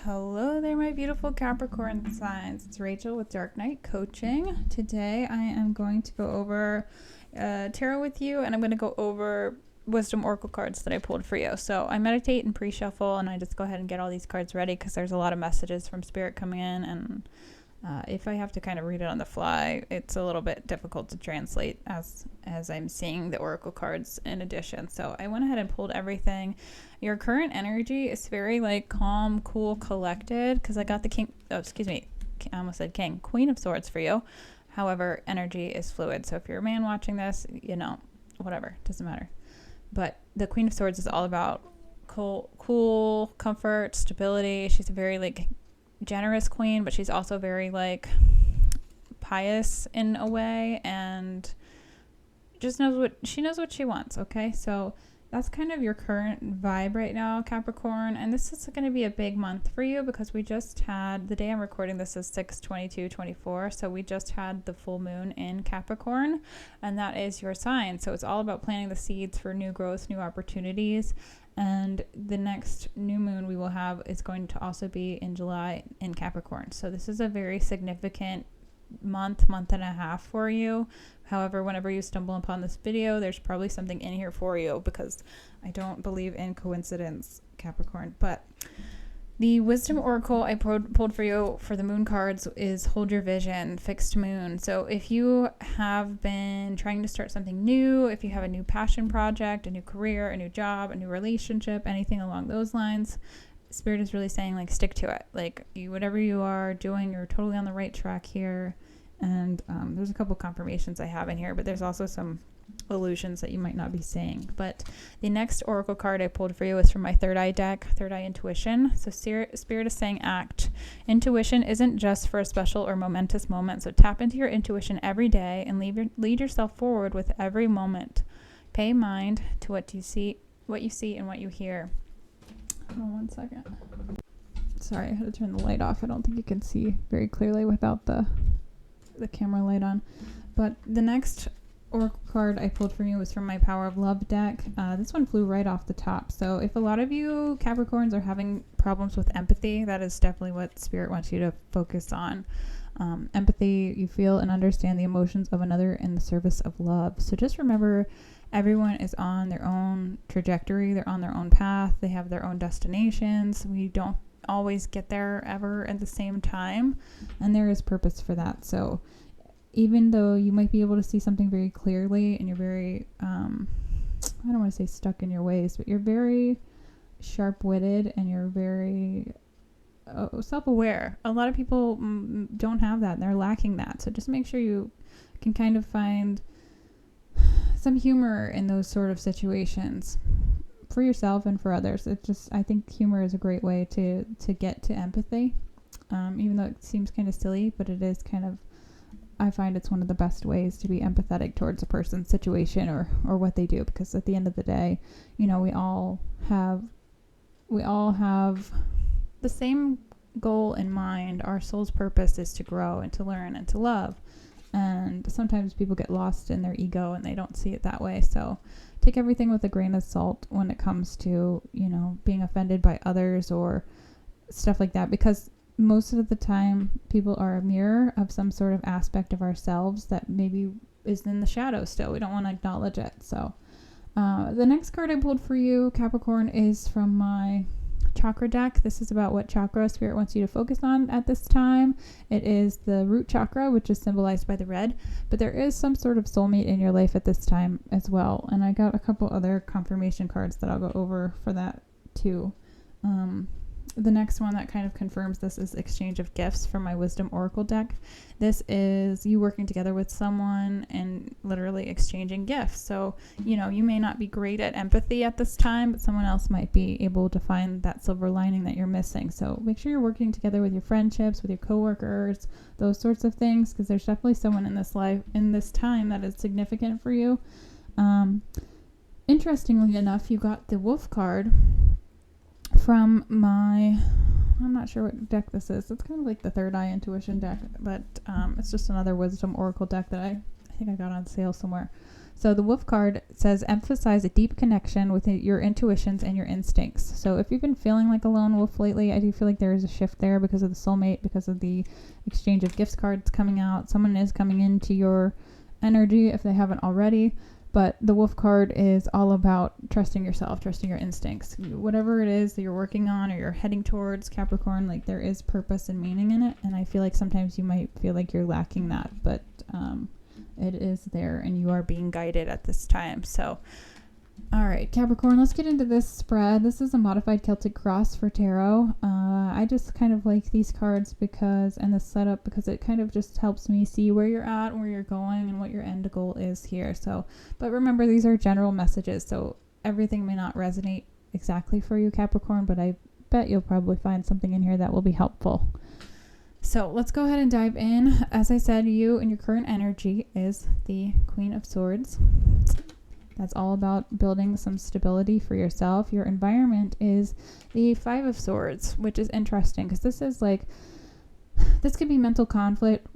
Hello there, my beautiful Capricorn signs. It's Rachel with Dark Knight Coaching. Today I am going to go over tarot with you, and I'm going to go over wisdom oracle cards that I pulled for you. So I meditate and pre-shuffle, and I just go ahead and get all these cards ready because there's a lot of messages from Spirit coming in, and if I have to kind of read it on the fly, it's a little bit difficult to translate as I'm seeing the oracle cards in addition. So I went ahead and pulled everything. Your current energy is very like calm, cool, collected, because I got the king. Oh, excuse me. I almost said king. Queen of Swords for you. However, energy is fluid. So if you're a man watching this, whatever, doesn't matter. But the Queen of Swords is all about cool, comfort, stability. She's a very like generous queen, but she's also very like pious in a way, and just knows what she wants. Okay, so that's kind of your current vibe right now, Capricorn, and this is going to be a big month for you because we just had, the day I'm recording this is 6/22/24, so we just had the full moon in Capricorn, and that is your sign. So it's all about planting the seeds for new growth, new opportunities. And the next new moon we will have is going to also be in July in Capricorn. So this is a very significant month and a half for you. However, whenever you stumble upon this video, there's probably something in here for you because I don't believe in coincidence, Capricorn. But the wisdom oracle I pulled for you for the moon cards is hold your vision, fixed moon. So if you have been trying to start something new, if you have a new passion project, a new career, a new job, a new relationship, anything along those lines, Spirit is really saying like stick to it. Like whatever you are doing, you're totally on the right track here. And there's a couple confirmations I have in here, but there's also some illusions that you might not be seeing. But the next oracle card I pulled for you is from my third eye deck, third eye intuition. So Spirit is saying act. Intuition isn't just for a special or momentous moment, so tap into your intuition every day and lead yourself forward with every moment. Pay mind to what you see and what you hear. Hold on 1 second. Sorry, I had to turn the light off. I don't think you can see very clearly without the camera light on. But the next oracle card I pulled for you was from my Power of Love deck. This one flew right off the top. So if a lot of you Capricorns are having problems with empathy, that is definitely what Spirit wants you to focus on. Empathy, you feel and understand the emotions of another in the service of love. So just remember, everyone is on their own trajectory. They're on their own path. They have their own destinations. We don't always get there ever at the same time, and there is purpose for that. So even though you might be able to see something very clearly and you're very, I don't want to say stuck in your ways, but you're very sharp-witted and you're very self-aware. A lot of people don't have that, and they're lacking that. So just make sure you can kind of find some humor in those sort of situations for yourself and for others. I think humor is a great way to get to empathy, even though it seems kind of silly, but it is kind of, I find it's one of the best ways to be empathetic towards a person's situation or what they do, because at the end of the day, we all have the same goal in mind. Our soul's purpose is to grow and to learn and to love. And sometimes people get lost in their ego and they don't see it that way. So take everything with a grain of salt when it comes to, being offended by others or stuff like that, because most of the time people are a mirror of some sort of aspect of ourselves that maybe is in the shadow still. We don't want to acknowledge it. So the next card I pulled for you, Capricorn, is from my chakra deck. This is about what chakra Spirit wants you to focus on at this time. It is the root chakra, which is symbolized by the red, but there is some sort of soulmate in your life at this time as well. And I got a couple other confirmation cards that I'll go over for that too. The next one that kind of confirms this is exchange of gifts from my wisdom oracle deck. This is you working together with someone and literally exchanging gifts. So, you may not be great at empathy at this time, but someone else might be able to find that silver lining that you're missing. So make sure you're working together with your friendships, with your coworkers, those sorts of things, because there's definitely someone in this life, in this time, that is significant for you. Interestingly enough, you got the Wolf card from I'm not sure what deck this is. It's kind of like the third eye intuition deck, but it's just another wisdom oracle deck that I think I got on sale somewhere. So the Wolf card says emphasize a deep connection with your intuitions and your instincts. So if you've been feeling like a lone wolf lately, I do feel like there is a shift there because of the soulmate, because of the exchange of gifts cards coming out. Someone is coming into your energy if they haven't already. But the Wolf card is all about trusting yourself, trusting your instincts. Whatever it is that you're working on or you're heading towards, Capricorn, like there is purpose and meaning in it. And I feel like sometimes you might feel like you're lacking that, but it is there and you are being guided at this time. So, all right, Capricorn, let's get into this spread. This is a modified Celtic cross for tarot. I just kind of like these cards and the setup because it kind of just helps me see where you're at, where you're going, and what your end goal is here. So, but remember, these are general messages, so everything may not resonate exactly for you, Capricorn, but I bet you'll probably find something in here that will be helpful. So let's go ahead and dive in. As I said, you and your current energy is the Queen of Swords. That's all about building some stability for yourself. Your environment is the Five of Swords, which is interesting because this could be mental conflict,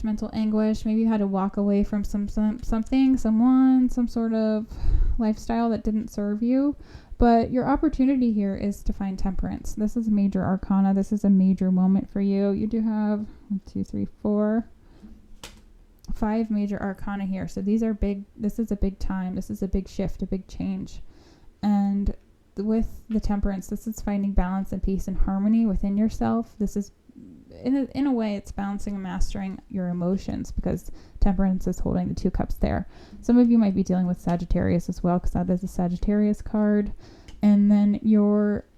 mental anguish. Maybe you had to walk away from something, someone, some sort of lifestyle that didn't serve you. But your opportunity here is to find temperance. This is a major arcana. This is a major moment for you. You do have 5 major arcana here. So these are big. This is a big time. This is a big shift, a big change. And with the temperance, this is finding balance and peace and harmony within yourself. This is, in a way, it's balancing and mastering your emotions because temperance is holding the 2 cups there. Some of you might be dealing with Sagittarius as well because that is a Sagittarius card. And then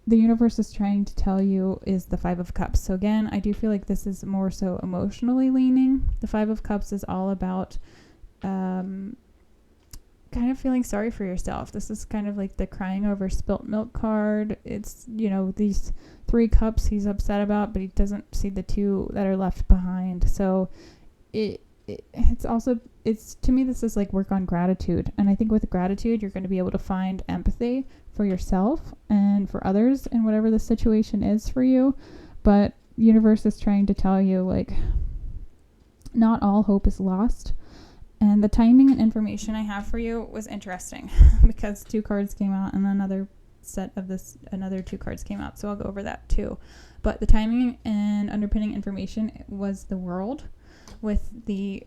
the universe is trying to tell you is the 5 of Cups. So again, I do feel like this is more so emotionally leaning. The 5 of Cups is all about kind of feeling sorry for yourself. This is kind of like the crying over spilt milk card. It's, these 3 cups he's upset about, but he doesn't see the 2 that are left behind. So it's to me, this is like work on gratitude. And I think with gratitude, you're going to be able to find empathy for yourself and for others and whatever the situation is for you. But universe is trying to tell you, like, not all hope is lost. And the timing and information I have for you was interesting because 2 cards came out and another 2 cards came out. So I'll go over that too. But the timing and underpinning information was the World with the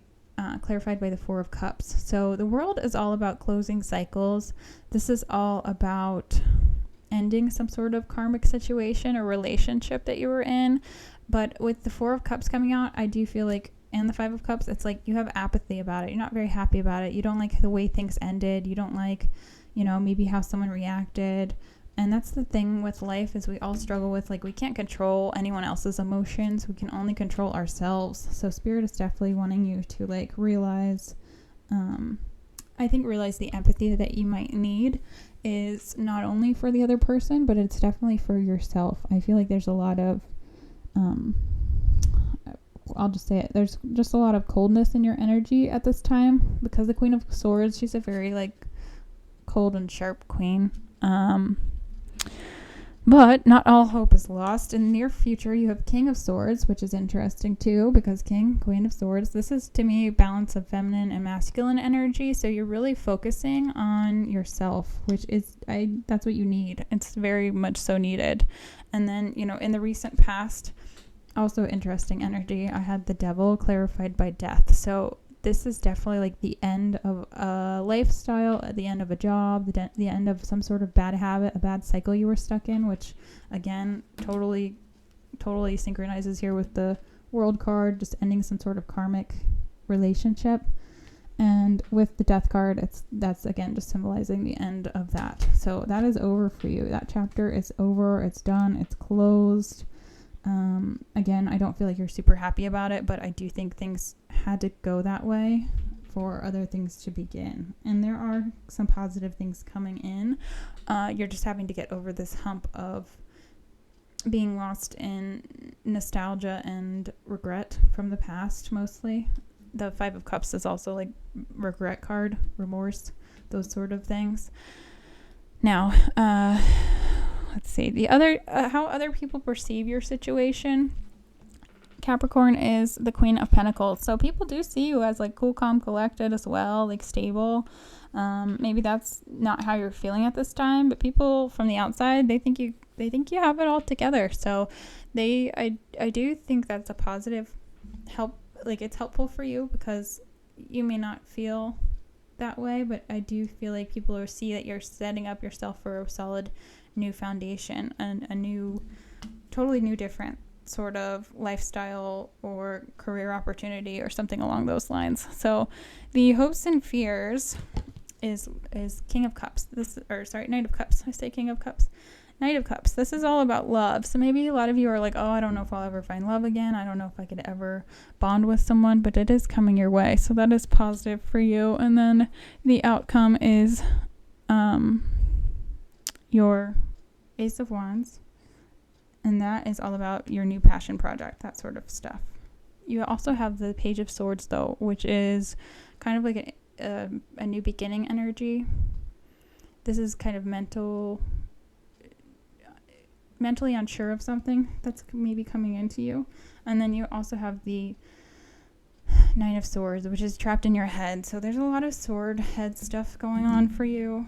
clarified by the 4 of Cups. So the World is all about closing cycles. This is all about ending some sort of karmic situation or relationship that you were in. But with the 4 of Cups coming out, I do feel like, and the 5 of Cups, it's like you have apathy about it. You're not very happy about it. You don't like the way things ended. You don't like, maybe how someone reacted. And that's the thing with life is we all struggle with, like, we can't control anyone else's emotions. We can only control ourselves. So Spirit is definitely wanting you to, like, realize the empathy that you might need is not only for the other person, but it's definitely for yourself. I feel like there's a lot of, I'll just say it, there's just a lot of coldness in your energy at this time because the Queen of Swords, she's a very, like, cold and sharp queen. But not all hope is lost. In the near future, you have King of Swords, which is interesting too, because Queen of Swords, this is to me balance of feminine and masculine energy. So you're really focusing on yourself, which is, that's what you need. It's very much so needed. And then, in the recent past, also interesting energy, I had the Devil clarified by Death. So this is definitely like the end of a lifestyle, at the end of a job, the end of some sort of bad habit, a bad cycle you were stuck in, which again, totally synchronizes here with the World card, just ending some sort of karmic relationship. And with the Death card, that's again just symbolizing the end of that. So that is over for you. That chapter is over. It's done. It's closed. Again, I don't feel like you're super happy about it, but I do think things had to go that way for other things to begin. And there are some positive things coming in. You're just having to get over this hump of being lost in nostalgia and regret from the past, mostly. The 5 of Cups is also like regret card, remorse, those sort of things. Now, let's see, the other how other people perceive your situation. Capricorn is the Queen of Pentacles. So people do see you as like cool, calm, collected as well, like stable. Maybe that's not how you're feeling at this time, but people from the outside, they think you have it all together. So I do think that's a positive help. Like, it's helpful for you because you may not feel that way, but I do feel like people will see that you're setting up yourself for a solid new foundation and a new, totally new, different sort of lifestyle or career opportunity or something along those lines. So the hopes and fears is King of Cups. Knight of Cups. I say King of Cups. Knight of Cups. This is all about love. So maybe a lot of you are like, oh, I don't know if I'll ever find love again. I don't know if I could ever bond with someone, but it is coming your way. So that is positive for you. And then the outcome is your Ace of Wands. And that is all about your new passion project, that sort of stuff. You also have the Page of Swords, though, which is kind of like a new beginning energy. This is kind of mentally unsure of something that's maybe coming into you. And then you also have the Nine of Swords, which is trapped in your head. So there's a lot of sword head stuff going on for you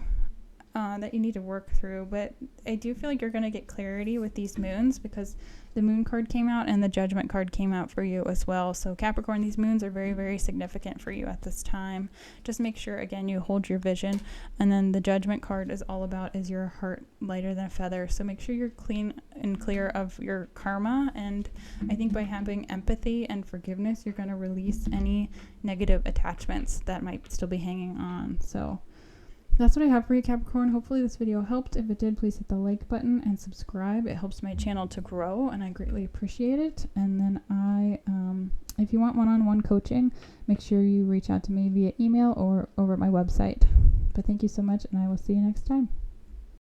that you need to work through. But I do feel like you're going to get clarity with these moons because the moon card came out and the judgment card came out for you as well. So Capricorn, these moons are very, very significant for you at this time. Just make sure, again, you hold your vision. And then the judgment card is all about, is your heart lighter than a feather? So make sure you're clean and clear of your karma. And I think by having empathy and forgiveness, you're going to release any negative attachments that might still be hanging on. So that's what I have for you, Capricorn. Hopefully this video helped. If it did, please hit the like button and subscribe. It helps my channel to grow, and I greatly appreciate it. And then if you want one-on-one coaching, make sure you reach out to me via email or over at my website. But thank you so much, and I will see you next time.